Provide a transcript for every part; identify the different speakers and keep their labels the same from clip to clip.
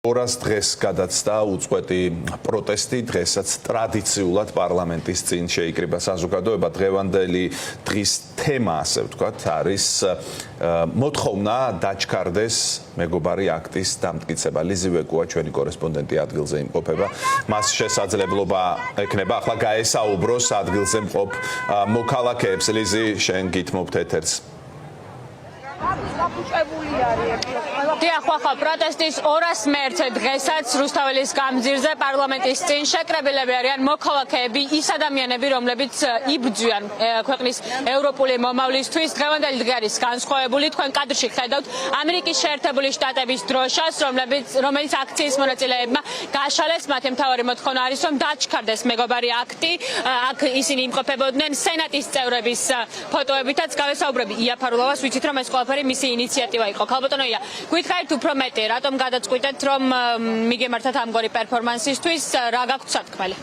Speaker 1: 200 დღეს გადაცდა უწყვეტი პროტესტი, დღესაც ტრადიციულად პარლამენტის წინ შეიკრიბა საზოგადოება. დღევანდელი დღის თემა, ასე ვთქვათ, არის მოთხოვნა დაჩქარდეს მეგობარი აქტის დამტკიცება. ლიზი ვეკუა, ჩვენი კორესპონდენტი ადგილზე იმყოფება. მას შესაძლებლობა ექნება ახლა გაესაუბროს ადგილზე მყოფ მოქალაქეებს. ლიზი, შენ გითმობთ ეთერს.
Speaker 2: ახლა პროტესტის 200 მერცე დღესაც რუსთაველის გამზირზე პარლამენტის წინ შეკრებილები არიან მოქალაქეები, ის ადამიანები, რომლებიც იბრძვიან ქვეყნის ევროპული მომავლისთვის. დღევანდელი დღე არის განსხვავებული. თქვენ კადრში ხედავთ ამერიკის შეერთებული შტატების დროშას, რომელიც აქციის მონაწილეებმა გაშალეს. მათი მთავარი მოთხოვნა არის, რომ დაჩქარდეს მეგობარი აქტი. აქ ისინი იმყოფებოდნენ სენატის წევრების ფოტოებითაც. გავესაუბრები ია ფარულოვას, ვიცით რომ ეს ყველაფერი მისი ინიციატივა იყო. ქალბატონოია, გითხარით უფრო მეტი, რატომ გადაწყვიტეთ, რომ მიგემართათ ამგვარი პერფორმანსისთვის, რა გაქვთ სათქმელი?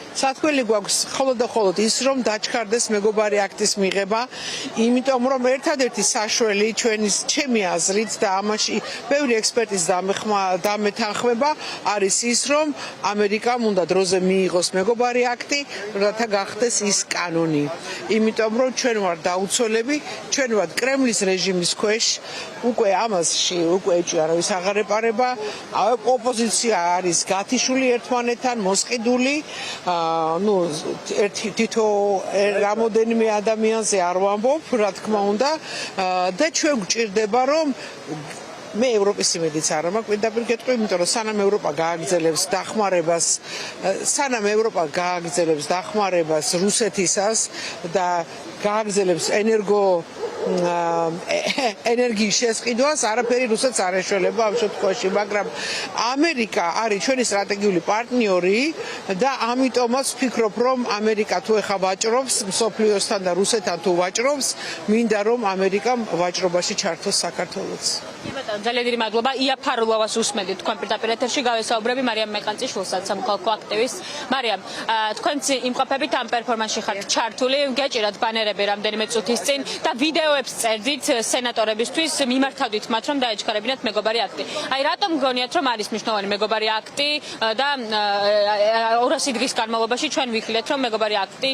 Speaker 3: სათქმელი გვაქვს მხოლოდ ის, რომ დაჩქარდეს მეგობარი აქტის მიღება, იმიტომ რომ ერთადერთი საშველი ჩემი აზრით და ამაში ბევრი ექსპერტის დამეთანხმება არის ის, რომ ამერიკამ უნდა დროზე მიიღოს მეგობარი აქტი, რათა გახდეს ის კანონი. იმიტომ რომ ჩვენ ვარ დაუცველები, ჩვენ ვარ კრემლის რეჟიმის ქვეშ, უკვე ამასში ეჭვი არავის აღარ ეპარება, ოპოზიცია არის გათიშული ერთმანეთთან, მოსყიდული. თითო რამოდენიმე ადამიანზე არ ვამბობ, რა თქმა უნდა, და ჩვენ გვჭირდება, რომ მე ევროპის იმედიც არ მაქვს, პირდაპირ გეტყვი, იმიტომ რომ სანამ ევროპა გააგრძელებს დახმარებას რუსეთისას და გააგრძელებს ენერგიის შესყიდვას, არაფერი რუსეთს არ ეშველება ამ შემთხვევაში, მაგრამ ამერიკა არის ჩვენი სტრატეგიული პარტნიორი და ამიტომაც ვფიქრობ, რომ ამერიკა თუ ეხა ვაჭრობს მსოფლიოსთან და რუსეთთან თუ ვაჭრობს, მინდა რომ ამერიკამ ვაჭრობაში ჩართოს საქართველოც.
Speaker 2: ძალიან დიდი მადლობა. ია ფარულოვას უსმენთ თქვენ პირდაპირ ეთერში. გავესაუბრები მარიამ მეყანწიშვილსაც, სამოქალაქო აქტივისტს. მარიამ, თქვენც იმყოფებით ამ პერფორმანსში ხართ ჩართული, გეჭირათ ბანერები რამდენიმე წუთის წინ და ვიდეოებს წერდით სენატორებისთვის, მიმართავდით მათ, რომ დაეჩქარებინათ მეგობარი აქტი. აი, რატომ გონიათ, რომ არის მნიშვნელოვანი მეგობარი აქტი და 200 დღის განმავლობაში ჩვენ ვიხილეთ, რომ მეგობარი აქტი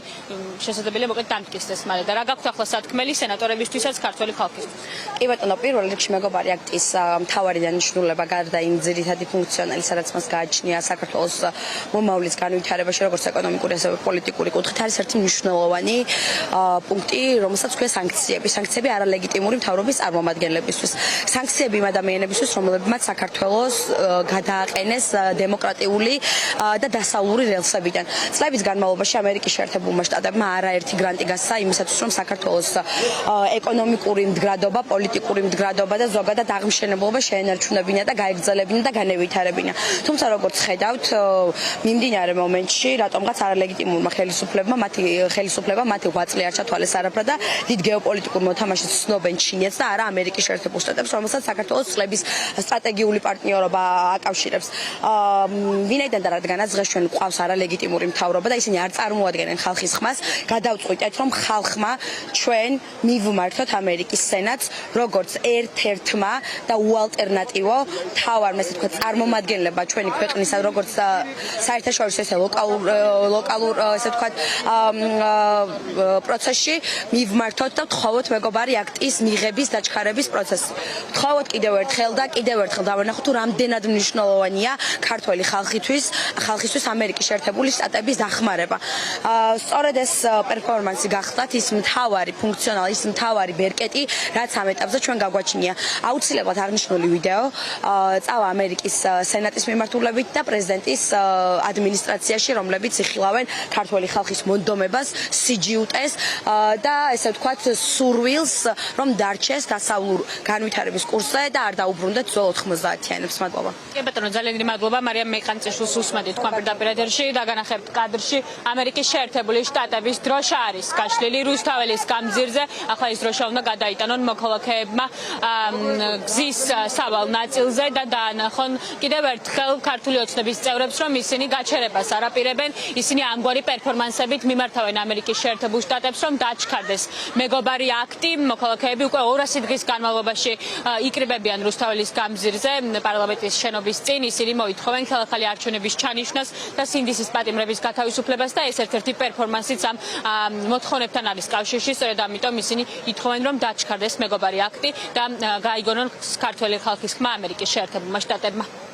Speaker 2: შესაძლებელია მოკლედ დამტკიცდეს მალე და რა გაქვთ ახლა სათქმელი სენატორებისთვისაც, ქართველი ხალხისთვის?
Speaker 4: კი ბატონო, პირველ რიგში მეგობარი აქტის მთავარი დანიშნულება გარდა იმ ძირითადი ფუნქციონალი, სადაც მას გააჩნია საქართველოს მომავლის განვითარებაში, როგორც ეკონომიკური, ასევე პოლიტიკური კუთხით, არის ერთი მნიშვნელოვანი პუნქტი, რომელსაც ქვია სანქციები. სანქციები არალეგიტიმური მთავრობის წარმომადგენლებისთვის. სანქციები იმ ადამიანებისთვის, რომლებმაც საქართველოს გადააყენეს დემოკრატიული და დასავლური რელსებიდან. წლების განმავლობაში ამერიკის შეერთებულმა შტატებმა არაერთი გრანტი გასცა იმისათვის, რომ საქართველოს ეკონომიკური მდგრადობა, პოლიტიკური მდგრადობა და ზოგადად აღმშენებლობა შეენარჩუნებინა და გაეგრძელებინა და განევითარებინა. თუმცა როგორც ხედავთ, მიმდინარე მომენტში რატომღაც არალეგიტიმურმა ხელისუფლებამ მათი ღვაწლი არ ჩათვალეს არაფრად და დიდ გეოპოლიტიკურ მოთამაშეს ცნობენ ჩინეთს და არა ამერიკის შეერთებულ შტატებს, რომელსაც საქართველოს წლების სტრატეგიული პარტნიორობა აკავშირებს. ვინაიდან და რადგანაც დღეს ჩვენ გვყავს არალეგიტიმური მთავრობა და ისინი არ წარმოადგენენ ხალხის ხმას, გადავწყვიტეთ, რომ ხალხმა ჩვენ მივმართოთ ამერიკის სენატს როგორც ერთ-ერთმა და უალტერნატივო მთავარმა, ესე ვთქვათ, წარმომადგენლება ჩვენი ქვეყნისა, როგორც საერთაშორისო ესე ლოკალურ ესე ვთქვათ პროცესში მივმართოთ და ვთხოვოთ მეგობარი აქტის მიღების დაჩქარების პროცესი. ვთხოვოთ კიდევ ერთხელ დავანახოთ, თუ რამდენად მნიშვნელოვანია ქართველი ხალხისთვის ამერიკის შეერთებული შტატების დახმარება. სწორედ ეს პერფორმანსი გახლდათ ის მთავარი ფუნქციონალი, ის მთავარი ბერკეტი, რაც ამ ეტაპზე ჩვენ გაგვაჩნია. აუცილებლად აღნიშნული ვიდეო წავა ამერიკის სენატის მიმართულებით და პრეზიდენტის ადმინისტრაციაში, რომლებიც იხილავენ ქართველი ხალხის მონდომებას, სიჯიუტეს და ესე ვთქვათ სურვილს, რომ დარჩეს დასავლურ განვითარების კურსზე და არ დაუბრუნდეთ ძველ 90-იანებს. მადლობა.
Speaker 2: კი ბატონო, ძალიან დიდი მადლობა. მარიამ მეყანწიშვილს უსმენთ თქვენ პირდაპირ ეთერში და განახებთ კადრში ამერიკის შეერთებული შტატების დროშა არის გაშლილი რუსთაველის გამზირზე. ახლა ის დროშა უნდა გადაიტანონ მოქალაქეებმა გზის სავალ ნაწილზე და დაანახონ კიდევ ერთხელ ქართული ოცნების წევრებს, რომ ისინი გაჩერებას არ აპირებენ, ისინი ამგვარი პერფორმანსებით მიმართავენ ამერიკის შეერთებულ შტატებს, რომ დაჩქარდეს მეგობარი აქტი. აქტი, მოქალაქეები უკვე 200 დღის განმავლობაში იკრიბებიან რუსთაველის გამზირზე პარლამენტის შენობის წინ. ისინი მოითხოვენ ხელახალი არჩევნების ჩანიშვნას და სინდისის პატიმრების გათავისუფლებას და ეს ერთ-ერთი პერფორმანსიც ამ მოთხოვნებთან არის კავშირში. სწორედ ამიტომ ისინი ითხოვენ, რომ დაჩქარდეს მეგობარი აქტი და გაიგონონ ქართველი ხალხის ხმა ამერიკის შეერთებულმა შტატებმა.